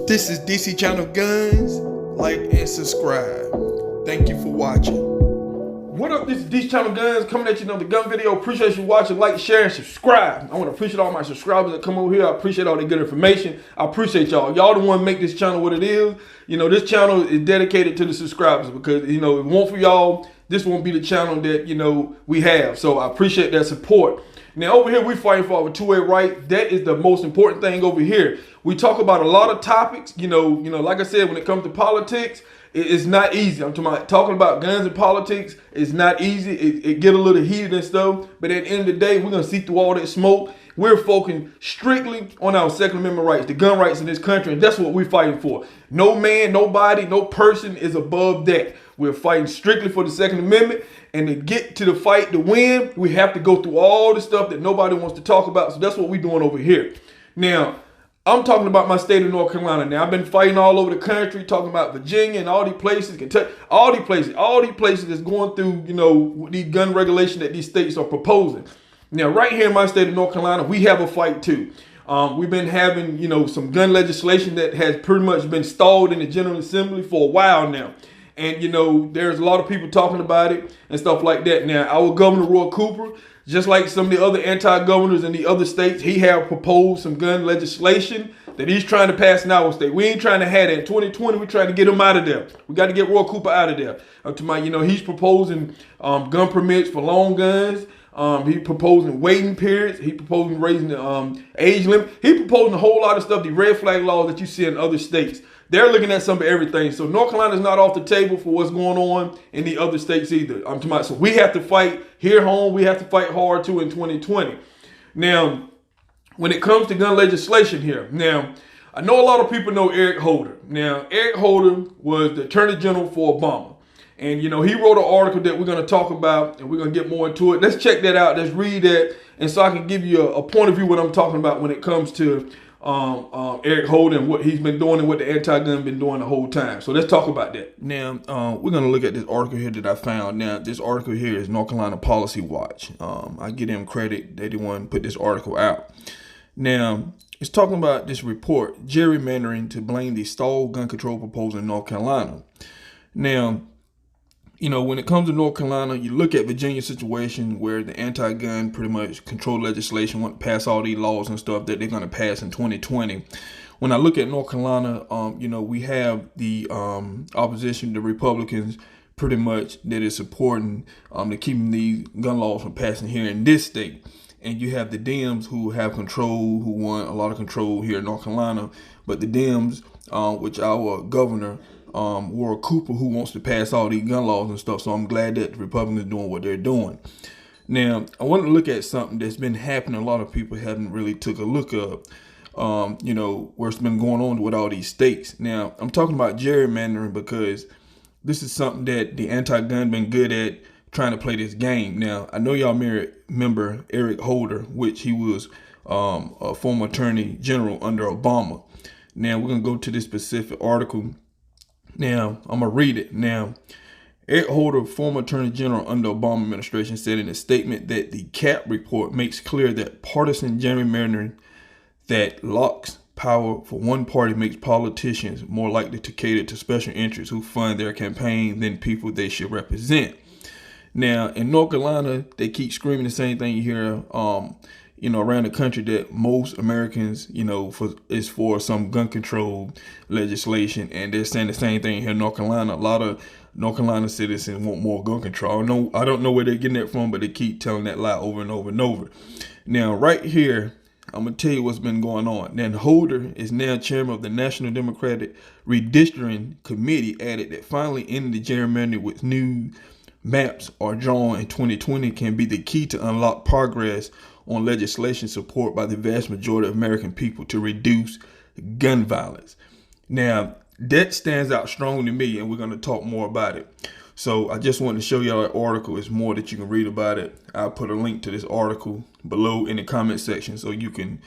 This is DC Channel Guns. Like and subscribe. Thank you for watching. What up, this is DC Channel Guns coming at you another gun video. Appreciate you watching, like, share, and subscribe. I want to appreciate all my subscribers that come over here. I appreciate all the good information. I appreciate y'all. Y'all the one make this channel what it is. You know, this channel is dedicated to the subscribers because, you know, if it weren't for y'all, this won't be the channel that, you know, we have. So I appreciate that support. Now over here, we fighting for our two-way right. That is the most important thing over here. We talk about a lot of topics. You know, like I said, when it comes to politics, it's not easy. I'm talking about guns and politics. It's not easy. It get a little heated and stuff. But at the end of the day, we're gonna see through all that smoke. We're focusing strictly on our Second Amendment rights, the gun rights in this country, and that's what we're fighting for. No man, nobody, no person is above that. We're fighting strictly for the Second Amendment, and to get to the fight to win, we have to go through all the stuff that nobody wants to talk about. So that's what we're doing over here. Now, I'm talking about my state of North Carolina. Now, I've been fighting all over the country, talking about Virginia and all these places, Kentucky, all these places that's going through, you know, these gun regulations that these states are proposing. Now, right here in my state of North Carolina, we have a fight too. We've been having, you know, some gun legislation that has pretty much been stalled in the General Assembly for a while now. And, you know, there's a lot of people talking about it and stuff like that. Now, our Governor Roy Cooper, just like some of the other anti-governors in the other states, he have proposed some gun legislation that he's trying to pass in our state. We ain't trying to have that. In 2020, we're trying to get him out of there. We got to get Roy Cooper out of there. You know, he's proposing gun permits for long guns. He proposing waiting periods. He proposing raising the age limit. He proposing a whole lot of stuff, the red flag laws that you see in other states. They're looking at some of everything. So North Carolina's not off the table for what's going on in the other states either. So we have to fight here home. We have to fight hard too in 2020. Now, when it comes to gun legislation here, now, I know a lot of people know Eric Holder. Now, Eric Holder was the Attorney General for Obama. And, you know, he wrote an article that we're going to talk about, and we're going to get more into it. Let's check that out. Let's read that, and so I can give you a point of view what I'm talking about when it comes to Eric Holder and what he's been doing and what the anti-gun been doing the whole time. So let's talk about that. Now, we're going to look at this article here that I found. Now, this article here is North Carolina Policy Watch. I give them credit. They the one put this article out. Now, it's talking about this report, gerrymandering to blame the stalled gun control proposal in North Carolina. Now, you know, when it comes to North Carolina, you look at Virginia's situation where the anti-gun pretty much control legislation want to pass all these laws and stuff that they're going to pass in 2020. When I look at North Carolina, you know, we have the opposition, the Republicans, pretty much that is supporting the keeping these gun laws from passing here in this state. And you have the Dems who have control, who want a lot of control here in North Carolina. But the Dems, which our governor, Roy Cooper, who wants to pass all these gun laws and stuff. So I'm glad that the Republicans are doing what they're doing. Now, I want to look at something that's been happening. A lot of people haven't really took a look at, you know, what's been going on with all these states. Now, I'm talking about gerrymandering because this is something that the anti-gun been good at trying to play this game. Now, I know y'all remember Eric Holder, which he was a former attorney general under Obama. Now, we're going to go to this specific article. Now, I'm going to read it. Now, Eric Holder, former attorney general under Obama administration, said in a statement that the CAP report makes clear that partisan gerrymandering that locks power for one party makes politicians more likely to cater to special interests who fund their campaign than people they should represent. Now, in North Carolina, they keep screaming the same thing you hear, you know, around the country, that most Americans, you know, is for some gun control legislation. And they're saying the same thing here in North Carolina. A lot of North Carolina citizens want more gun control. I don't know where they're getting that from, but they keep telling that lie over and over and over. Now, right here, I'm going to tell you what's been going on. Then Holder is now chairman of the National Democratic Redistricting Committee, added that finally ending the gerrymandering with new maps are drawn in 2020 can be the key to unlock progress on legislation support by the vast majority of American people to reduce gun violence. Now, that stands out strong to me, and we're going to talk more about it. So I just wanted to show y'all that article. There's more that you can read about it. I'll put a link to this article below in the comment section so you can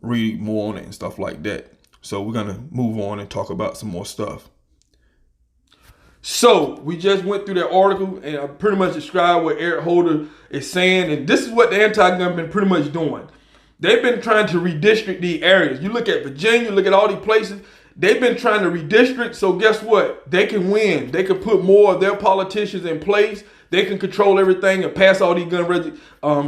read more on it and stuff like that. So we're going to move on and talk about some more stuff. So we just went through that article, and I pretty much described what Eric Holder is saying, and this is what the anti-gun been pretty much doing. they've been trying to redistrict these areas. You look at Virginia, look at all these places. They've been trying to redistrict. So guess what? They can win. They can put more of their politicians in place. They can control everything and pass all these gun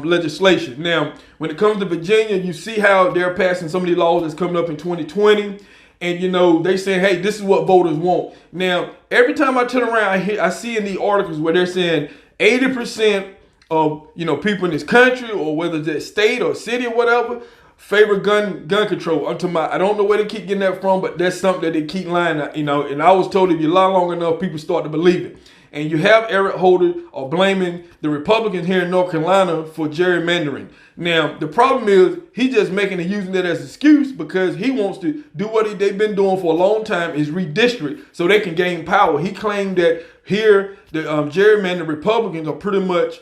legislation. Now, when it comes to Virginia, you see how they're passing some of these laws that's coming up in 2020. And, you know, they saying, hey, this is what voters want. Now, every time I turn around, I see in the articles where they're saying 80% of, you know, people in this country, or whether it's that state or city or whatever, favor gun control. I don't know where they keep getting that from, but that's something that they keep lying, you know. And I was told if you lie long enough, people start to believe it. And you have Eric Holder blaming the Republicans here in North Carolina for gerrymandering. Now, the problem is he's just using that as an excuse because he wants to do what they've been doing for a long time, is redistrict so they can gain power. He claimed that here the gerrymandered Republicans are pretty much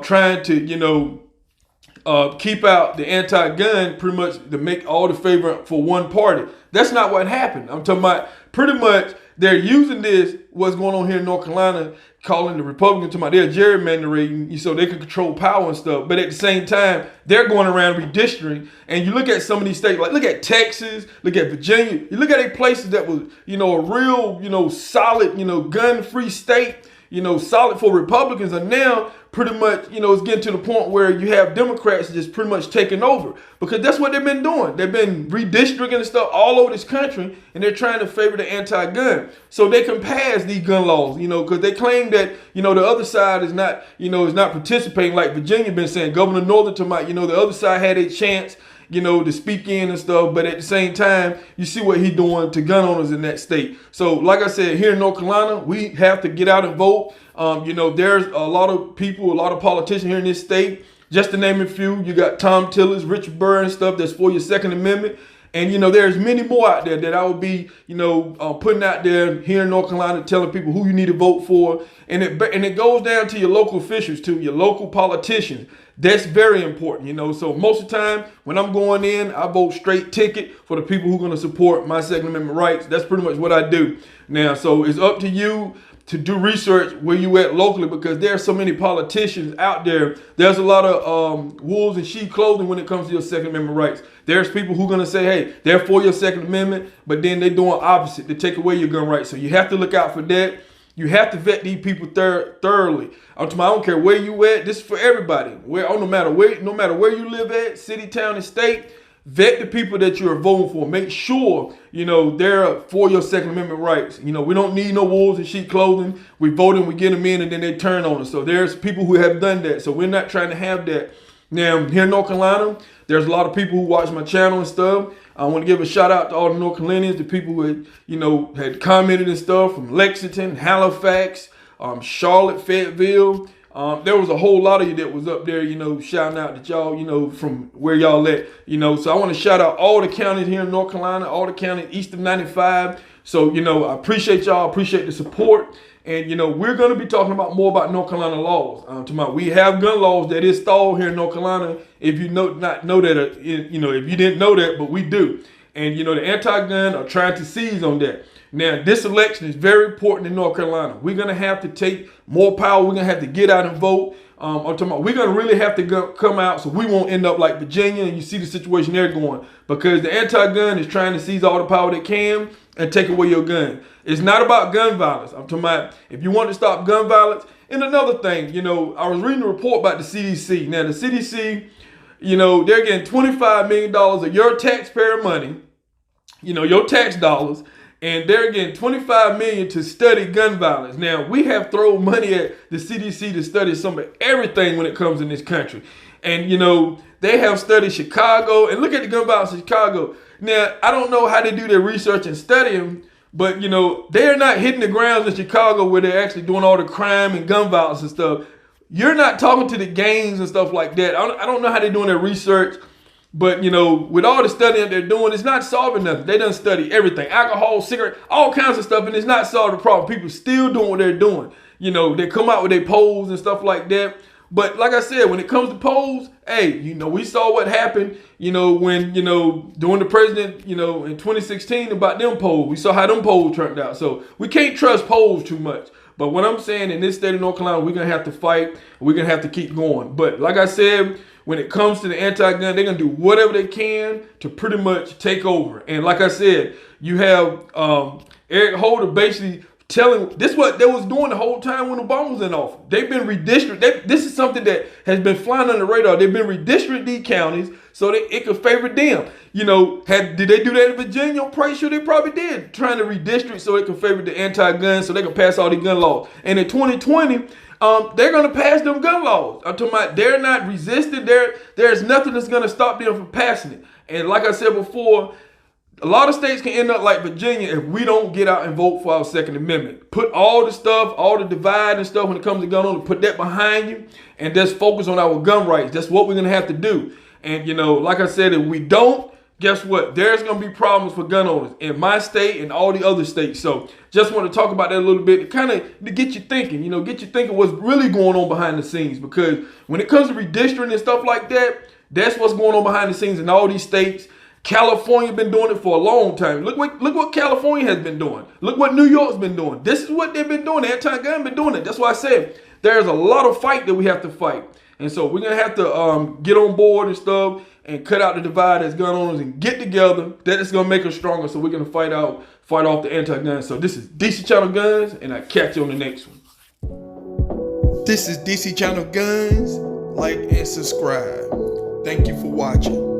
trying to, you know, keep out the anti-gun, pretty much to make all the favor for one party. That's not what happened. I'm talking about pretty much they're using this, what's going on here in North Carolina, calling the Republicans, talking about they're gerrymandering so they can control power and stuff. But at the same time, they're going around redistricting. And you look at some of these states, like look at Texas, look at Virginia. You look at a places that was, you know, a real, you know, solid, you know, gun-free state, you know, solid for Republicans, and now pretty much, you know, it's getting to the point where you have Democrats just pretty much taking over, because that's what they've been doing. They've been redistricting and stuff all over this country, and they're trying to favor the anti-gun so they can pass these gun laws, you know, because they claim that, you know, the other side is not, you know, is not participating, like Virginia been saying. Governor Northern tonight, you know, the other side had a chance, you know, to speak in and stuff, but at the same time, you see what he's doing to gun owners in that state. So, like I said, here in North Carolina, we have to get out and vote. You know, there's a lot of people, a lot of politicians here in this state. Just to name a few, you got Tom Tillis, Richard Burr and stuff that's for your Second Amendment. And, you know, there's many more out there that I will be, you know, putting out there here in North Carolina, telling people who you need to vote for. And it goes down to your local officials too, your local politicians. That's very important, you know. So most of the time when I'm going in, I vote straight ticket for the people who are going to support my Second Amendment rights. That's pretty much what I do. Now, so it's up to you to do research where you at locally, because there are so many politicians out there. There's a lot of wolves in sheep clothing when it comes to your Second Amendment rights. There's people who are going to say, hey, they're for your Second Amendment, but then they're doing opposite to take away your gun rights. So you have to look out for that. You have to vet these people thoroughly. I don't care where you at. This is for everybody. No matter where you live at, city, town, and state. Vet the people that you are voting for. Make sure, you know, they're for your Second Amendment rights. You know, we don't need no wolves in sheep clothing. We vote and we get them in and then they turn on us. So there's people who have done that. So we're not trying to have that. Now, here in North Carolina, there's a lot of people who watch my channel and stuff. I want to give a shout out to all the North Carolinians, the people who had, you know, had commented and stuff from Lexington, Halifax, Charlotte, Fayetteville. There was a whole lot of you that was up there, you know, shouting out that y'all, you know, from where y'all at, you know. So I want to shout out all the counties here in North Carolina, all the counties east of 95. So, you know, I appreciate y'all, appreciate the support. And, you know, we're going to be talking about more about North Carolina laws. We have gun laws that is stalled here in North Carolina. If you not know that, you know, if you didn't know that, but we do. And, you know, the anti-gun are trying to seize on that. Now, this election is very important in North Carolina. We're going to have to take more power. We're going to have to get out and vote. We're going to really have to come out so we won't end up like Virginia, and you see the situation they're going, because the anti-gun is trying to seize all the power they can and take away your gun. It's not about gun violence. I'm talking about if you want to stop gun violence. And another thing, you know, I was reading a report about the CDC. Now, the CDC, you know, they're getting $25 million of your taxpayer money, you know, your tax dollars, and they're getting $25 million to study gun violence. Now, we have thrown money at the CDC to study some of everything when it comes in this country. And, you know, they have studied Chicago, and look at the gun violence in Chicago. Now, I don't know how they do their research and studying, but, you know, they're not hitting the grounds in Chicago where they're actually doing all the crime and gun violence and stuff. You're not talking to the gangs and stuff like that. I don't know how they're doing their research, but, you know, with all the studying they're doing, it's not solving nothing. They done study everything, alcohol, cigarette, all kinds of stuff, and it's not solving the problem. People still doing what they're doing. You know, they come out with their polls and stuff like that. But like I said, when it comes to polls, hey, you know, we saw what happened, you know, when, you know, during the president, you know, in 2016 about them polls. We saw how them polls turned out. So we can't trust polls too much. But what I'm saying, in this state of North Carolina, we're going to have to fight. We're going to have to keep going. But like I said, when it comes to the anti-gun, they're gonna do whatever they can to pretty much take over. And like I said, you have Eric Holder basically telling this what they was doing the whole time when Obama was in office. They've been redistricting. This is something that has been flying under the radar. They've been redistricting these counties so that it could favor them. You know, did they do that in Virginia? I'm pretty sure they probably did, trying to redistrict so it could favor the anti-gun, so they could pass all these gun laws. And in 2020, they're gonna pass them gun laws. I'm talking about they're not resisting. There's nothing that's gonna stop them from passing it. And like I said before, a lot of states can end up like Virginia if we don't get out and vote for our Second Amendment. Put all the stuff, all the divide and stuff when it comes to gun owners, put that behind you and just focus on our gun rights. That's what we're going to have to do. And, you know, like I said, if we don't, guess what? There's going to be problems for gun owners in my state and all the other states. So just want to talk about that a little bit to kind of to get you thinking, you know, get you thinking what's really going on behind the scenes. Because when it comes to redistricting and stuff like that, that's what's going on behind the scenes in all these states. California been doing it for a long time. Look what California has been doing. Look what New York's been doing. This is what they've been doing. The anti-gun been doing it. That's why I said there's a lot of fight that we have to fight. And so we're going to have to get on board and stuff and cut out the divide as gun owners and get together. That is going to make us stronger, so we're going to fight off the anti-gun. So this is DC Channel Guns, and I'll catch you on the next one. This is DC Channel Guns. Like and subscribe. Thank you for watching.